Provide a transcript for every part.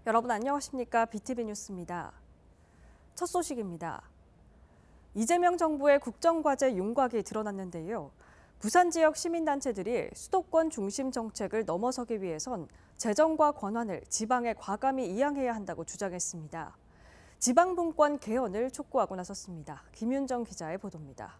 여러분 안녕하십니까? BTV 뉴스입니다. 첫 소식입니다. 이재명 정부의 국정과제 윤곽이 드러났는데요. 부산 지역 시민단체들이 수도권 중심 정책을 넘어서기 위해선 재정과 권한을 지방에 과감히 이양해야 한다고 주장했습니다. 지방분권 개헌을 촉구하고 나섰습니다. 김윤정 기자의 보도입니다.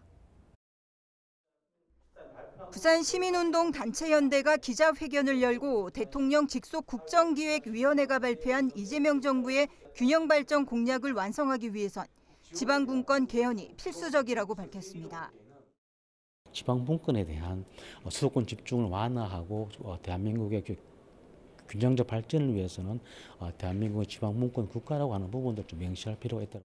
부산 시민운동 단체연대가 기자회견을 열고 대통령 직속 국정기획위원회가 발표한 이재명 정부의 균형발전 공약을 완성하기 위해선 지방분권 개헌이 필수적이라고 밝혔습니다. 지방분권에 대한 수도권 집중을 완화하고 대한민국의 균형적 발전을 위해서는 대한민국의 지방분권 국가라고 하는 부분도 좀 명시할 필요가 있다.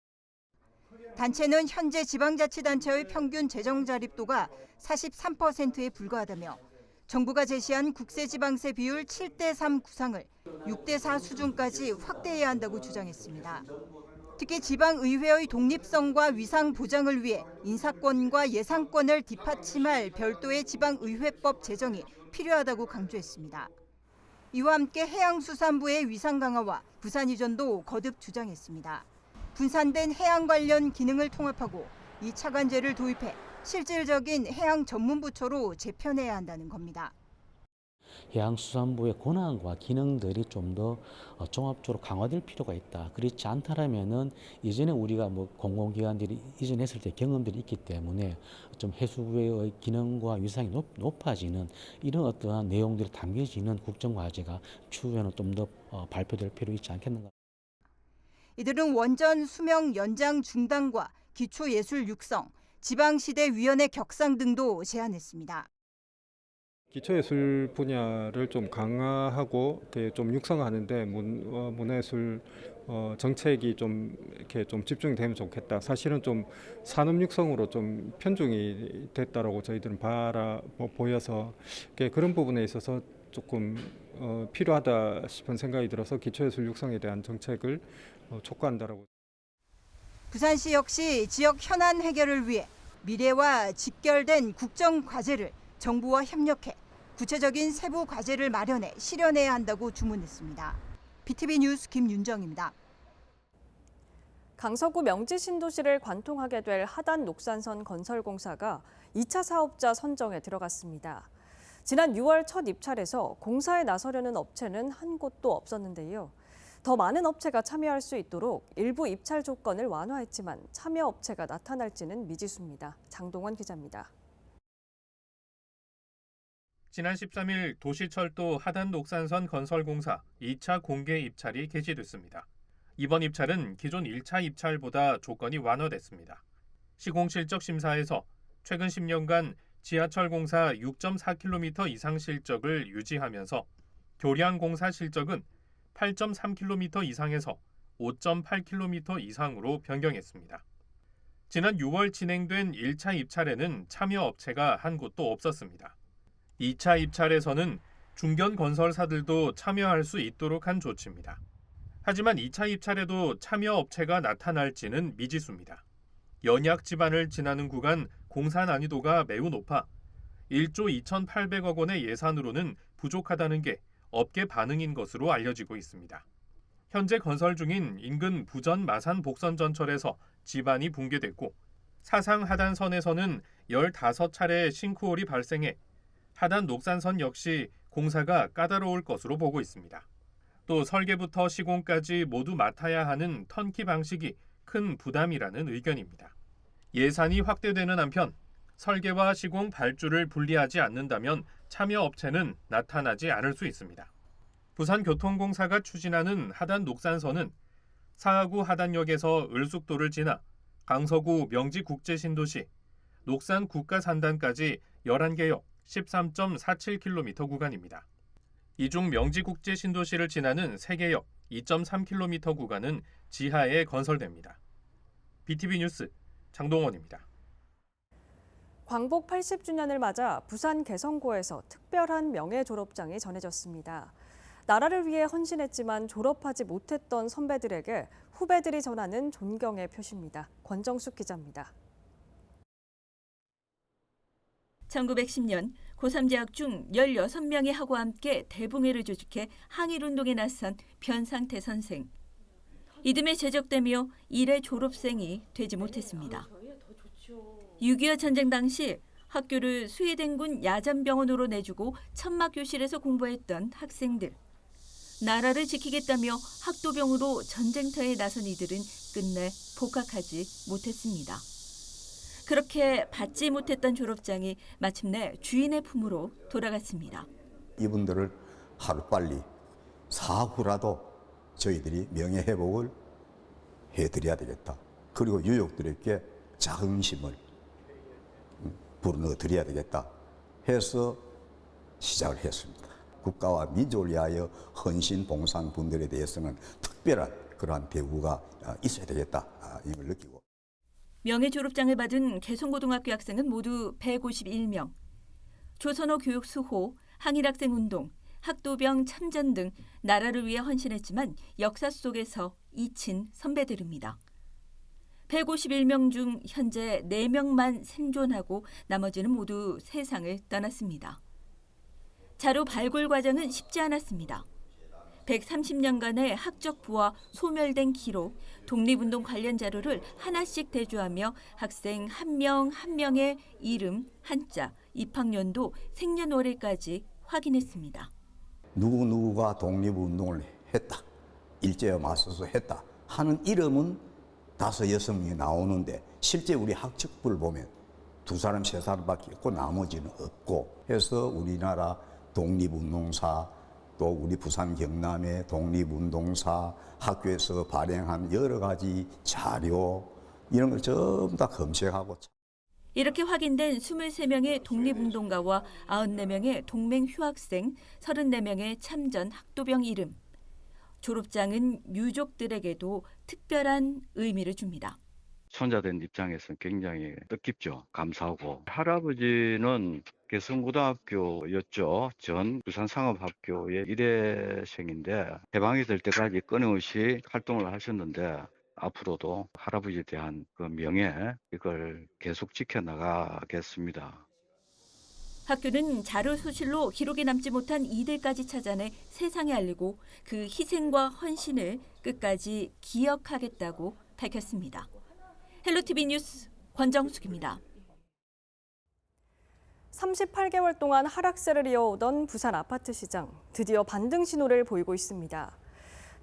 단체는 현재 지방자치단체의 평균 재정 자립도가 43%에 불과하다며 정부가 제시한 국세지방세 비율 7대3 구상을 6대4 수준까지 확대해야 한다고 주장했습니다. 특히 지방의회의 독립성과 위상 보장을 위해 인사권과 예산권을 뒷받침할 별도의 지방의회법 제정이 필요하다고 강조했습니다. 이와 함께 해양수산부의 위상 강화와 부산 이전도 거듭 주장했습니다. 분산된 해양 관련 기능을 통합하고 2차 관제를 도입해 실질적인 해양 전문부처로 재편해야 한다는 겁니다. 해양수산부의 권한과 기능들이 좀 더 종합적으로 강화될 필요가 있다. 그렇지 않다라면은 이전에 우리가 공공기관들이 이전했을 때 경험들이 있기 때문에 좀 해수부의 기능과 위상이 높아지는 이런 어떠한 내용들이 담겨지는 국정과제가 추후에는 좀 더 발표될 필요 있지 않겠는가. 이들은 원전 수명 연장 중단과 기초예술 육성, 지방시대위원회 격상 등도 제안했습니다. 기초예술 분야를 좀 강화하고 좀 육성하는데 문화예술 정책이 좀 이렇게 좀 집중이 되면 좋겠다. 사실은 좀 산업 육성으로 좀 편중이 됐다라고 저희들은 보여서 그런 부분에 있어서 조금 필요하다 싶은 생각이 들어서 기초예술 육성에 대한 정책을 촉구한다라고. 부산시 역시 지역 현안 해결을 위해 미래와 직결된 국정 과제를 정부와 협력해 구체적인 세부 과제를 마련해 실현해야 한다고 주문했습니다. BTV 뉴스 김윤정입니다. 강서구 명지 신도시를 관통하게 될 하단 녹산선 건설공사가 2차 사업자 선정에 들어갔습니다. 지난 6월 첫 입찰에서 공사에 나서려는 업체는 한 곳도 없었는데요. 더 많은 업체가 참여할 수 있도록 일부 입찰 조건을 완화했지만 참여 업체가 나타날지는 미지수입니다. 장동원 기자입니다. 지난 13일 도시철도 하단 녹산선 건설공사 2차 공개 입찰이 개시됐습니다. 이번 입찰은 기존 1차 입찰보다 조건이 완화됐습니다. 시공실적 심사에서 최근 10년간 지하철 공사 6.4km 이상 실적을 유지하면서 교량 공사 실적은 8.3km 이상에서 5.8km 이상으로 변경했습니다. 지난 6월 진행된 1차 입찰에는 참여 업체가 한 곳도 없었습니다. 2차 입찰에서는 중견 건설사들도 참여할 수 있도록 한 조치입니다. 하지만 2차 입찰에도 참여 업체가 나타날지는 미지수입니다. 연약 지반을 지나는 구간 공사 난이도가 매우 높아 1조 2,800억 원의 예산으로는 부족하다는 게 업계 반응인 것으로 알려지고 있습니다. 현재 건설 중인 인근 부전 마산 복선 전철에서 지반이 붕괴됐고 사상 하단선에서는 15차례 싱크홀이 발생해 하단 녹산선 역시 공사가 까다로울 것으로 보고 있습니다. 또 설계부터 시공까지 모두 맡아야 하는 턴키 방식이 큰 부담이라는 의견입니다. 예산이 확대되는 한편 설계와 시공 발주를 분리하지 않는다면 참여 업체는 나타나지 않을 수 있습니다. 부산교통공사가 추진하는 하단 녹산선은 사하구 하단역에서 을숙도를 지나 강서구 명지국제신도시, 녹산 국가산단까지 11개역 13.47km 구간입니다. 이 중 명지국제신도시를 지나는 3개역 2.3km 구간은 지하에 건설됩니다. BTV 뉴스 장동원입니다. 광복 80주년을 맞아 부산 개성고에서 특별한 명예 졸업장이 전해졌습니다. 나라를 위해 헌신했지만 졸업하지 못했던 선배들에게 후배들이 전하는 존경의 표시입니다. 권정숙 기자입니다. 1910년 고3 재학 중 16명의 학우와 함께 대붕해를 조직해 항일운동에 나선 변상태 선생. 이듬해 제적되며 일회 졸업생이 되지 못했습니다. 6.25 전쟁 당시 학교를 스웨덴군 야전병원으로 내주고 천막교실에서 공부했던 학생들. 나라를 지키겠다며 학도병으로 전쟁터에 나선 이들은 끝내 복학하지 못했습니다. 그렇게 받지 못했던 졸업장이 마침내 주인의 품으로 돌아갔습니다. 이분들을 하루빨리 사후라도 저희들이 명예회복을 해드려야 되겠다. 그리고 유족들에게 자긍심을 불어넣어드려야 되겠다 해서 시작을 했습니다. 국가와 민족을 위하여 헌신 봉사한 분들에 대해서는 특별한 그러한 대우가 있어야 되겠다 이걸 느끼고. 명예 졸업장을 받은 개성고등학교 학생은 모두 151명. 조선어 교육 수호, 항일학생운동, 학도병 참전 등 나라를 위해 헌신했지만 역사 속에서 잊힌 선배들입니다. 151명 중 현재 4명만 생존하고 나머지는 모두 세상을 떠났습니다. 자료 발굴 과정은 쉽지 않았습니다. 130년간의 학적 부와 소멸된 기록, 독립운동 관련 자료를 하나씩 대조하며 학생 한 명 한 명의 이름, 한자, 입학연도, 생년월일까지 확인했습니다. 누구누구가 독립운동을 했다. 일제에 맞서서 했다. 하는 이름은 5, 6명이 나오는데 실제 우리 학적부를 보면 2사람, 3사람밖에 없고 나머지는 없고 해서 우리나라 독립운동사 또 우리 부산 경남의 독립운동사 학교에서 발행한 여러 가지 자료 이런 걸 전부 다 검색하고 이렇게 확인된 23명의 독립운동가와 94명의 동맹 휴학생, 34명의 참전 학도병 이름. 졸업장은 유족들에게도 특별한 의미를 줍니다. 손자된 입장에서는 굉장히 뜻깊죠. 감사하고. 할아버지는 개성고등학교였죠. 전 부산상업학교의 일회생인데 해방이 될 때까지 끊임없이 활동을 하셨는데 앞으로도 할아버지에 대한 그 명예 이걸 계속 지켜나가겠습니다. 학교는 자료 소실로 기록에 남지 못한 이들까지 찾아내 세상에 알리고 그 희생과 헌신을 끝까지 기억하겠다고 밝혔습니다. 헬로티비 뉴스 권정숙입니다. 38개월 동안 하락세를 이어오던 부산 아파트 시장, 드디어 반등 신호를 보이고 있습니다.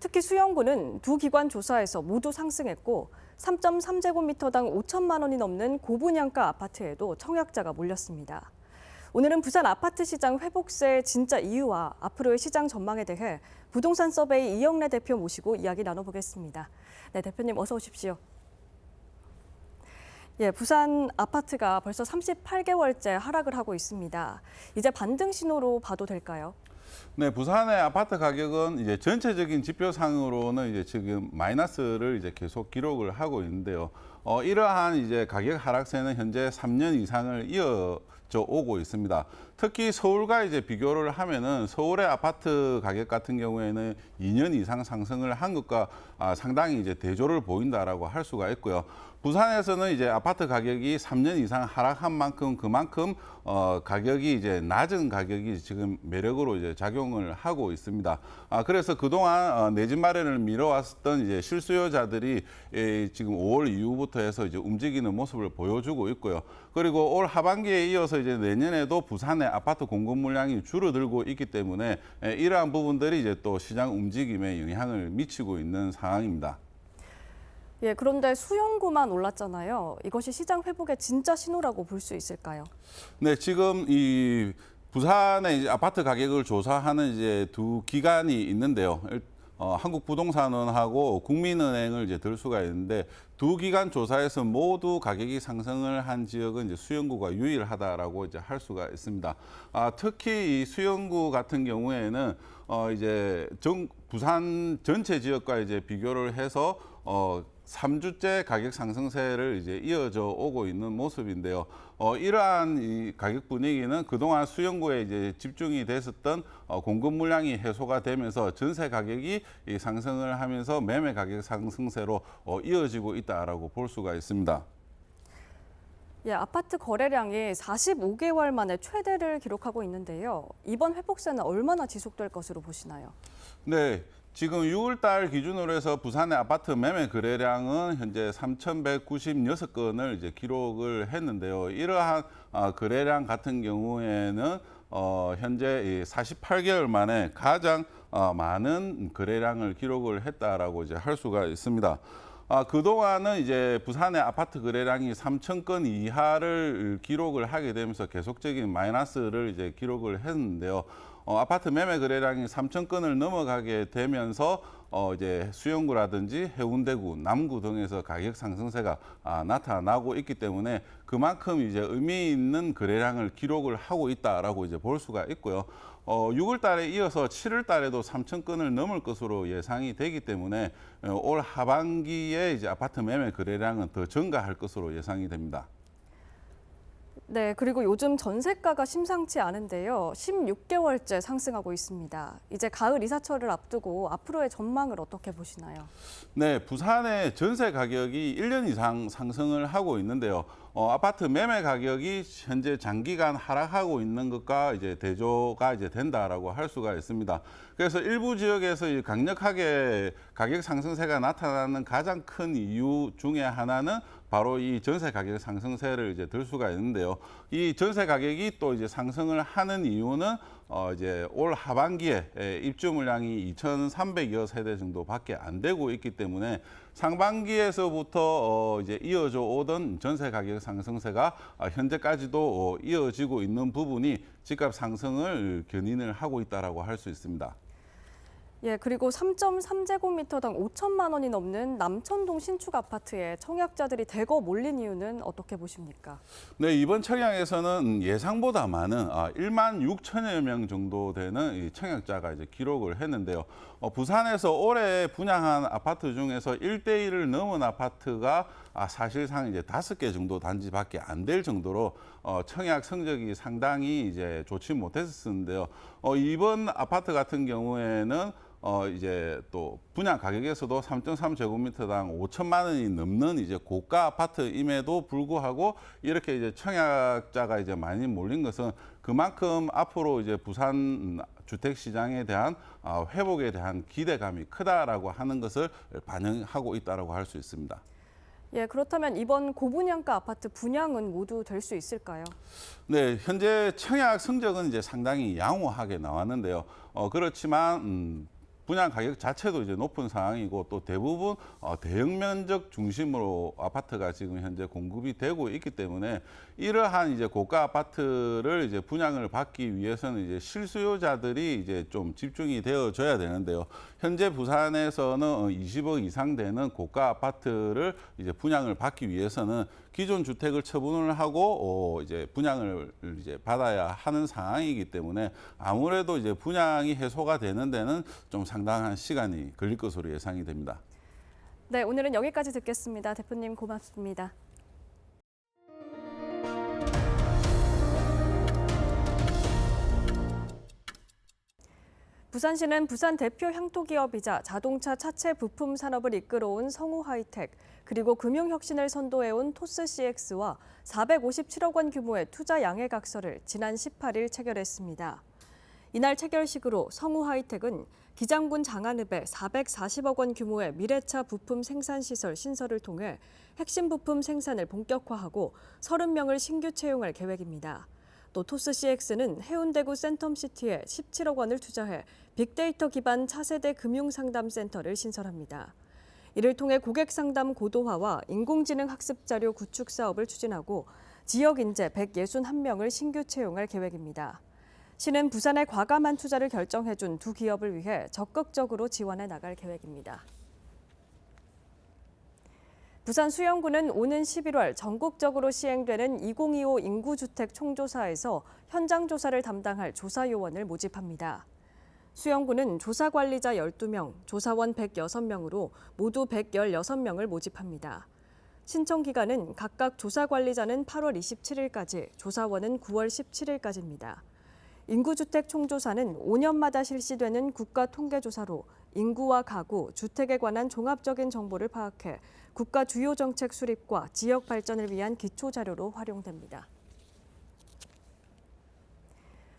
특히 수영구는 두 기관 조사에서 모두 상승했고 3.3제곱미터당 5천만 원이 넘는 고분양가 아파트에도 청약자가 몰렸습니다. 오늘은 부산 아파트 시장 회복세의 진짜 이유와 앞으로의 시장 전망에 대해 부동산 서베이 이영래 대표 모시고 이야기 나눠보겠습니다. 네, 대표님 어서 오십시오. 예, 부산 아파트가 벌써 38개월째 하락을 하고 있습니다. 이제 반등 신호로 봐도 될까요? 네, 부산의 아파트 가격은 이제 전체적인 지표상으로는 이제 지금 마이너스를 이제 계속 기록을 하고 있는데요. 이러한 이제 가격 하락세는 현재 3년 이상을 이어져 오고 있습니다. 특히 서울과 이제 비교를 하면은 서울의 아파트 가격 같은 경우에는 2년 이상 상승을 한 것과 상당히 이제 대조를 보인다라고 할 수가 있고요. 부산에서는 이제 아파트 가격이 3년 이상 하락한 만큼 그만큼 가격이 이제 낮은 가격이 지금 매력으로 이제 작용을 하고 있습니다. 그래서 그동안 내 집 마련을 미뤄왔었던 이제 실수요자들이 지금 5월 이후부터 해서 이제 움직이는 모습을 보여주고 있고요. 그리고 올 하반기에 이어서 이제 내년에도 부산의 아파트 공급 물량이 줄어들고 있기 때문에 이러한 부분들이 이제 또 시장 움직임에 영향을 미치고 있는 상황입니다. 예, 그런데 수용구만 올랐잖아요. 이것이 시장 회복의 진짜 신호라고 볼 수 있을까요? 네, 지금 이 부산의 이제 아파트 가격을 조사하는 이제 두 기관이 있는데요. 한국부동산원하고 국민은행을 이제 들 수가 있는데 두 기관 조사에서 모두 가격이 상승을 한 지역은 이제 수용구가 유일하다라고 이제 할 수가 있습니다. 특히 이 수용구 같은 경우에는 이제 부산 전체 지역과 이제 비교를 해서 3주째 가격 상승세를 이제 이어져 오고 있는 모습인데요. 이러한 이 가격 분위기는 그동안 수용구에 이제 집중이 됐었던 공급 물량이 해소가 되면서 전세 가격이 상승을 하면서 매매 가격 상승세로 이어지고 있다라고 볼 수가 있습니다. 예, 아파트 거래량이 45개월 만에 최대를 기록하고 있는데요. 이번 회복세는 얼마나 지속될 것으로 보시나요? 네, 지금 6월 달 기준으로 해서 부산의 아파트 매매 거래량은 현재 3,196건을 이제 기록을 했는데요. 이러한 거래량 같은 경우에는 현재 48개월 만에 가장 많은 거래량을 기록을 했다라고 이제 할 수가 있습니다. 그동안은 이제 부산의 아파트 거래량이 3,000건 이하를 기록을 하게 되면서 계속적인 마이너스를 이제 기록을 했는데요. 아파트 매매 거래량이 3,000건을 넘어가게 되면서 이제 수영구라든지 해운대구, 남구 등에서 가격 상승세가 나타나고 있기 때문에 그만큼 이제 의미 있는 거래량을 기록을 하고 있다라고 이제 볼 수가 있고요. 6월 달에 이어서 7월 달에도 3,000건을 넘을 것으로 예상이 되기 때문에 올 하반기에 이제 아파트 매매 거래량은 더 증가할 것으로 예상이 됩니다. 네, 그리고 요즘 전세가가 심상치 않은데요. 16개월째 상승하고 있습니다. 이제 가을 이사철을 앞두고 앞으로의 전망을 어떻게 보시나요? 네, 부산의 전세 가격이 1년 이상 상승을 하고 있는데요. 아파트 매매 가격이 현재 장기간 하락하고 있는 것과 이제 대조가 이제 된다라고 할 수가 있습니다. 그래서 일부 지역에서 강력하게 가격 상승세가 나타나는 가장 큰 이유 중에 하나는 바로 이 전세 가격 상승세를 이제 들 수가 있는데요. 이 전세 가격이 또 이제 상승을 하는 이유는 이제 올 하반기에 입주 물량이 2,300여 세대 정도밖에 안 되고 있기 때문에 상반기에서부터 이제 이어져 오던 전세 가격 상승세가 현재까지도 이어지고 있는 부분이 집값 상승을 견인을 하고 있다라고 할 수 있습니다. 예, 그리고 3.3제곱미터당 5천만 원이 넘는 남천동 신축 아파트에 청약자들이 대거 몰린 이유는 어떻게 보십니까? 네, 이번 청약에서는 예상보다 많은 1만 6천여 명 정도 되는 이 청약자가 이제 기록을 했는데요. 부산에서 올해 분양한 아파트 중에서 1대1을 넘은 아파트가 사실상 이제 5개 정도 단지밖에 안 될 정도로 청약 성적이 상당히 이제 좋지 못했었는데요. 이번 아파트 같은 경우에는 이제 또 분양 가격에서도 3.3제곱미터당 5천만 원이 넘는 이제 고가 아파트임에도 불구하고 이렇게 이제 청약자가 이제 많이 몰린 것은 그만큼 앞으로 이제 부산 주택 시장에 대한 회복에 대한 기대감이 크다라고 하는 것을 반영하고 있다라고 할 수 있습니다. 예, 그렇다면 이번 고분양가 아파트 분양은 모두 될 수 있을까요? 네, 현재 청약 성적은 이제 상당히 양호하게 나왔는데요. 그렇지만 분양 가격 자체도 이제 높은 상황이고 또 대부분 대형 면적 중심으로 아파트가 지금 현재 공급이 되고 있기 때문에 이러한 이제 고가 아파트를 이제 분양을 받기 위해서는 이제 실수요자들이 이제 좀 집중이 되어줘야 되는데요. 현재 부산에서는 20억 이상 되는 고가 아파트를 이제 분양을 받기 위해서는 기존 주택을 처분을 하고 이제 분양을 이제 받아야 하는 상황이기 때문에 아무래도 이제 분양이 해소가 되는 데는 좀 상당한 시간이 걸릴 것으로 예상이 됩니다. 네, 오늘은 여기까지 듣겠습니다. 대표님 고맙습니다. 부산시는 부산 대표 향토기업이자 자동차 차체 부품 산업을 이끌어온 성우하이텍, 그리고 금융혁신을 선도해온 토스CX와 457억 원 규모의 투자 양해각서를 지난 18일 체결했습니다. 이날 체결식으로 성우하이텍은 기장군 장안읍에 440억 원 규모의 미래차 부품 생산시설 신설을 통해 핵심 부품 생산을 본격화하고 30명을 신규 채용할 계획입니다. 또 토스CX는 해운대구 센텀시티에 17억 원을 투자해 빅데이터 기반 차세대 금융상담센터를 신설합니다. 이를 통해 고객상담 고도화와 인공지능 학습자료 구축 사업을 추진하고 지역 인재 161명을 신규 채용할 계획입니다. 시는 부산의 과감한 투자를 결정해준 두 기업을 위해 적극적으로 지원해 나갈 계획입니다. 부산 수영구는 오는 11월 전국적으로 시행되는 2025 인구주택 총조사에서 현장 조사를 담당할 조사요원을 모집합니다. 수영구는 조사관리자 12명, 조사원 106명으로 모두 116명을 모집합니다. 신청 기간은 각각 조사관리자는 8월 27일까지, 조사원은 9월 17일까지입니다. 인구주택 총조사는 5년마다 실시되는 국가통계조사로 인구와 가구, 주택에 관한 종합적인 정보를 파악해 국가 주요 정책 수립과 지역 발전을 위한 기초 자료로 활용됩니다.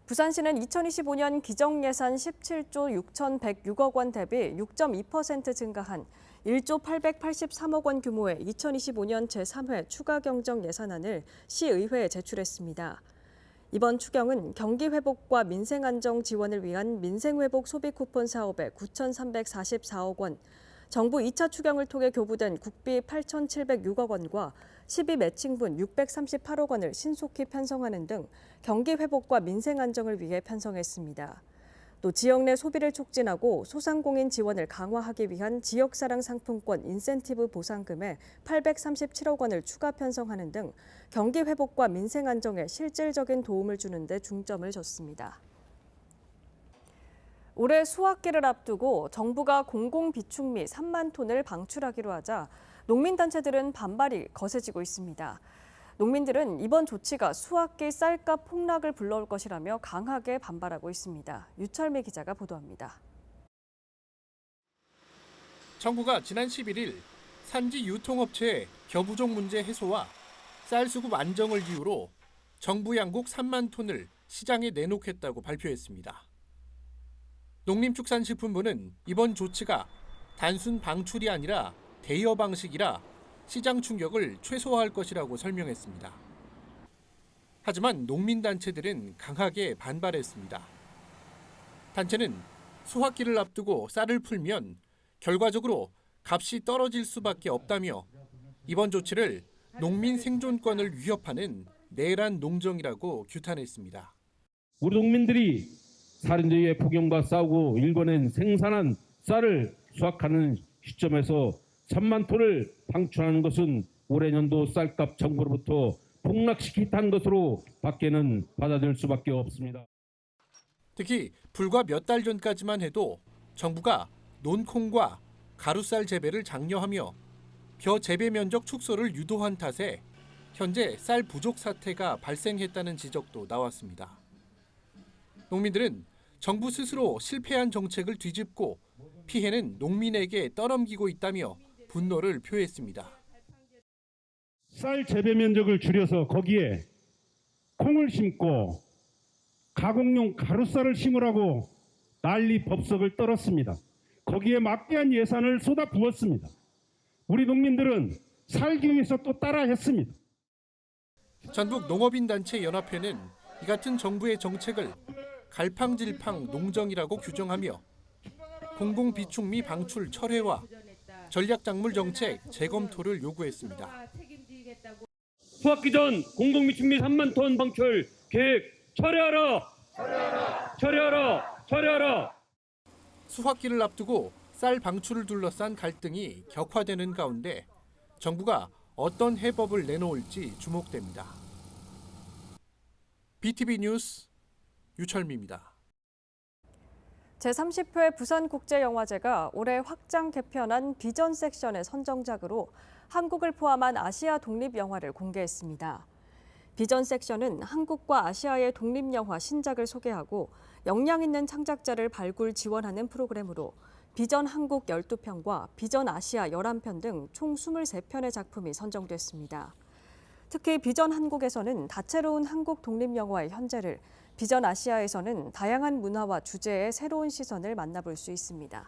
부산시는 2025년 기정예산 17조 6,106억 원 대비 6.2% 증가한 1조 883억 원 규모의 2025년 제3회 추가 경정 예산안을 시의회에 제출했습니다. 이번 추경은 경기 회복과 민생 안정 지원을 위한 민생회복 소비 쿠폰 사업에 9,344억 원, 정부 2차 추경을 통해 교부된 국비 8,706억 원과 12 매칭분 638억 원을 신속히 편성하는 등 경기 회복과 민생 안정을 위해 편성했습니다. 또 지역 내 소비를 촉진하고 소상공인 지원을 강화하기 위한 지역사랑 상품권 인센티브 보상금에 837억 원을 추가 편성하는 등 경기 회복과 민생 안정에 실질적인 도움을 주는 데 중점을 뒀습니다. 올해 수확기를 앞두고 정부가 공공비축미 3만 톤을 방출하기로 하자 농민단체들은 반발이 거세지고 있습니다. 농민들은 이번 조치가 수확기 쌀값 폭락을 불러올 것이라며 강하게 반발하고 있습니다. 유철미 기자가 보도합니다. 정부가 지난 11일 산지 유통업체의 겨부족 문제 해소와 쌀 수급 안정을 이유로 정부 양곡 3만 톤을 시장에 내놓겠다고 발표했습니다. 농림축산식품부는 이번 조치가 단순 방출이 아니라 대여 방식이라 시장 충격을 최소화할 것이라고 설명했습니다. 하지만 농민단체들은 강하게 반발했습니다. 단체는 수확기를 앞두고 쌀을 풀면 결과적으로 값이 떨어질 수밖에 없다며 이번 조치를 농민 생존권을 위협하는 내란 농정이라고 규탄했습니다. 우리 농민들이 살인주의의 폭염과 싸우고 일궈낸 생산한 쌀을 수확하는 시점에서 3만 톤을 방출하는 것은 올해 연도 쌀값 정부로부터 폭락시키겠다는 것으로 밖에는 받아들일 수밖에 없습니다. 특히 불과 몇 달 전까지만 해도 정부가 논콩과 가루쌀 재배를 장려하며 벼 재배 면적 축소를 유도한 탓에 현재 쌀 부족 사태가 발생했다는 지적도 나왔습니다. 농민들은 정부 스스로 실패한 정책을 뒤집고 피해는 농민에게 떠넘기고 있다며 분노를 표했습니다. 쌀 재배 면적을 줄여서 거기에 콩을 심고 가공용 가루쌀을 심으라고 난리 법석을 떨었습니다. 거기에 막대한 예산을 쏟아부었습니다. 우리 농민들은 살기 위해서 또 따라했습니다. 전북농업인단체연합회는 이 같은 정부의 정책을 갈팡질팡 농정이라고 규정하며 공공비축미 방출 철회와 전략작물 정책 재검토를 요구했습니다. 수확기 전 공공비축미 3만 톤 방출 계획 철회하라! 철회하라! 철회하라! 수확기를 앞두고 쌀 방출을 둘러싼 갈등이 격화되는 가운데 정부가 어떤 해법을 내놓을지 주목됩니다. BTV 뉴스 유철미입니다. 제30회 부산국제영화제가 올해 확장 개편한 비전 섹션의 선정작으로 한국을 포함한 아시아 독립영화를 공개했습니다. 비전 섹션은 한국과 아시아의 독립영화 신작을 소개하고 역량 있는 창작자를 발굴 지원하는 프로그램으로 비전 한국 12편과 비전 아시아 11편 등 총 23편의 작품이 선정됐습니다. 특히 비전 한국에서는 다채로운 한국 독립영화의 현재를, 비전 아시아에서는 다양한 문화와 주제의 새로운 시선을 만나볼 수 있습니다.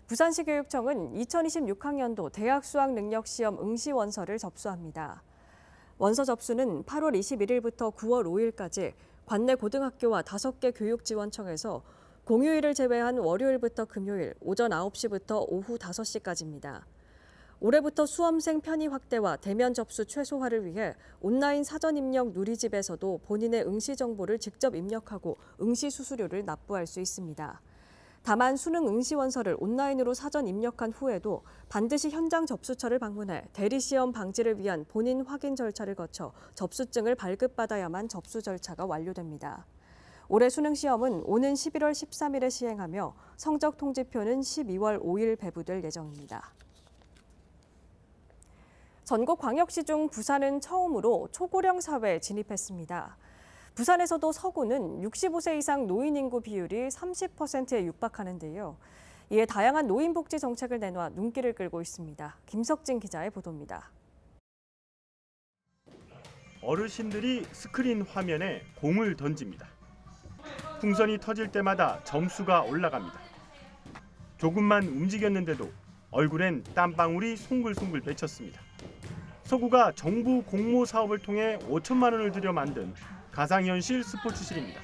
부산시 교육청은 2026학년도 대학 수학 능력 시험 응시 원서를 접수합니다. 원서 접수는 8월 21일부터 9월 5일까지 관내 고등학교와 5개 교육지원청에서 공휴일을 제외한 월요일부터 금요일 오전 9시부터 오후 5시까지입니다. 올해부터 수험생 편의 확대와 대면 접수 최소화를 위해 온라인 사전 입력 누리집에서도 본인의 응시 정보를 직접 입력하고 응시 수수료를 납부할 수 있습니다. 다만 수능 응시 원서를 온라인으로 사전 입력한 후에도 반드시 현장 접수처를 방문해 대리시험 방지를 위한 본인 확인 절차를 거쳐 접수증을 발급받아야만 접수 절차가 완료됩니다. 올해 수능 시험은 오는 11월 13일에 시행하며 성적 통지표는 12월 5일 배부될 예정입니다. 전국광역시 중 부산은 처음으로 초고령 사회에 진입했습니다. 부산에서도 서구는 65세 이상 노인 인구 비율이 30%에 육박하는데요. 이에 다양한 노인복지 정책을 내놓아 눈길을 끌고 있습니다. 김석진 기자의 보도입니다. 어르신들이 스크린 화면에 공을 던집니다. 풍선이 터질 때마다 점수가 올라갑니다. 조금만 움직였는데도 얼굴엔 땀방울이 송글송글 맺혔습니다. 서구가 정부 공모 사업을 통해 5천만 원을 들여 만든 가상현실 스포츠실입니다.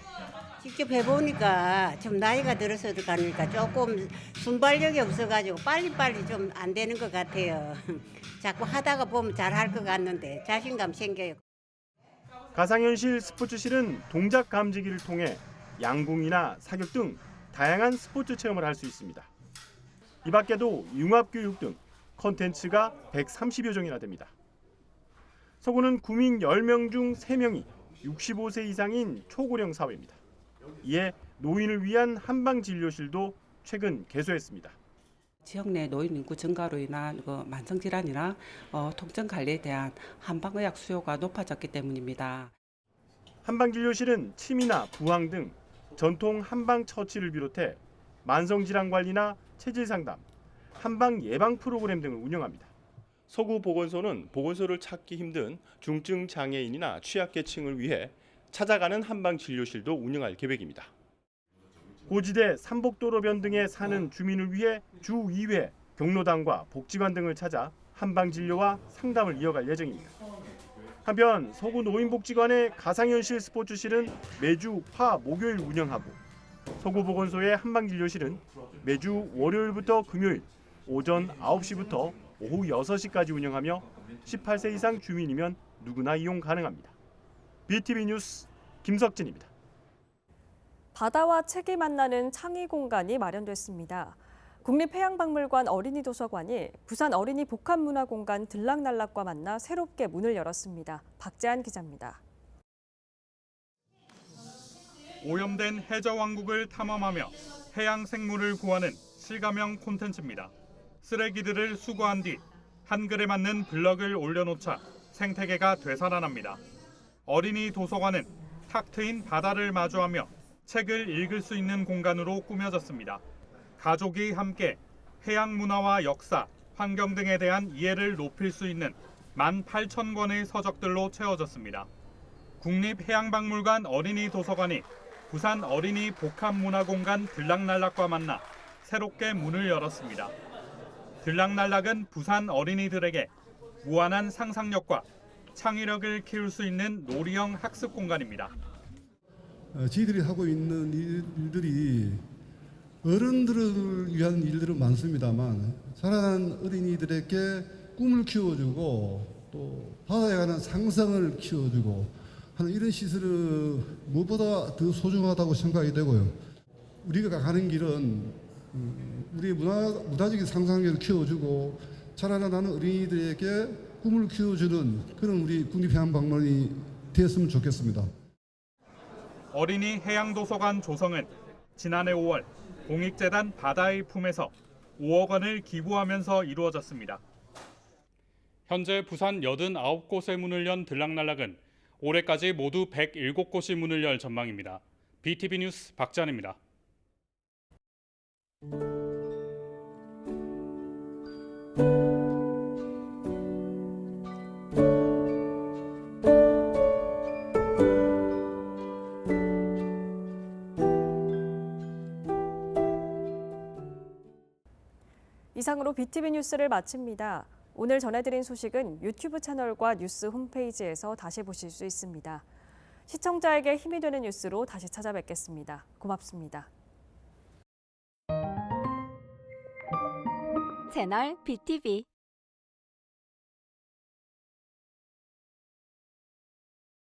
직접 해보니까 좀 나이가 들어서 가니까 조금 순발력이 없어가지고 빨리빨리 좀 안 되는 것 같아요. 자꾸 하다가 보면 잘할 것 같는데 자신감 생겨요. 가상현실 스포츠실은 동작 감지기를 통해 양궁이나 사격 등 다양한 스포츠 체험을 할 수 있습니다. 이 밖에도 융합교육 등 콘텐츠가 130여 종이나 됩니다. 서구는 구민 10명 중 3명이 65세 이상인 초고령 사회입니다. 이에 노인을 위한 한방진료실도 최근 개소했습니다. 지역 내 노인 인구 증가로 인한 만성질환이나 통증 관리에 대한 한방의학 수요가 높아졌기 때문입니다. 한방진료실은 침이나 부항 등 전통 한방 처치를 비롯해 만성질환 관리나 체질 상담, 한방 예방 프로그램 등을 운영합니다. 서구 보건소는 보건소를 찾기 힘든 중증 장애인이나 취약계층을 위해 찾아가는 한방진료실도 운영할 계획입니다. 고지대 삼복도로변 등에 사는 주민을 위해 주 2회 경로당과 복지관 등을 찾아 한방진료와 상담을 이어갈 예정입니다. 한편 서구 노인복지관의 가상현실 스포츠실은 매주 화, 목요일 운영하고 서구보건소의 한방진료실은 매주 월요일부터 금요일 오전 9시부터 오후 6시까지 운영하며 18세 이상 주민이면 누구나 이용 가능합니다. BTV 뉴스 김석진입니다. 바다와 책이 만나는 창의 공간이 마련됐습니다. 국립해양박물관 어린이도서관이 부산 어린이 복합문화공간 들락날락과 만나 새롭게 문을 열었습니다. 박재한 기자입니다. 오염된 해저왕국을 탐험하며 해양 생물을 구하는 실감형 콘텐츠입니다. 쓰레기들을 수거한 뒤 한글에 맞는 블럭을 올려놓자 생태계가 되살아납니다. 어린이 도서관은 탁 트인 바다를 마주하며 책을 읽을 수 있는 공간으로 꾸며졌습니다. 가족이 함께 해양 문화와 역사, 환경 등에 대한 이해를 높일 수 있는 18,000권의 서적들로 채워졌습니다. 국립해양박물관 어린이 도서관이 부산 어린이 복합문화공간 들락날락과 만나 새롭게 문을 열었습니다. 들락날락은 부산 어린이들에게 무한한 상상력과 창의력을 키울 수 있는 놀이형 학습 공간입니다. 저희들이 하고 있는 일들이 어른들을 위한 일들은 많습니다만 자라난 어린이들에게 꿈을 키워주고 또 바다에 관한 상상을 키워주고 하는 이런 시설은 무엇보다 더 소중하다고 생각이 되고요. 우리가 가는 길은 우리의 문화적인 상상력을 키워주고 자라나는 어린이들에게 꿈을 키워주는 그런 우리 국립해양박물관이 되었으면 좋겠습니다. 어린이 해양도서관 조성은 지난해 5월 공익재단 바다의 품에서 5억 원을 기부하면서 이루어졌습니다. 현재 부산 89곳의 문을 연 들락날락은 올해까지 모두 107곳이 문을 열 전망입니다. BTV 뉴스 박재한입니다. 이상으로 BTV 뉴스를 마칩니다. 오늘 전해드린 소식은 유튜브 채널과 뉴스 홈페이지에서 다시 보실 수 있습니다. 시청자에게 힘이 되는 뉴스로 다시 찾아뵙겠습니다. 고맙습니다. 채널 BTV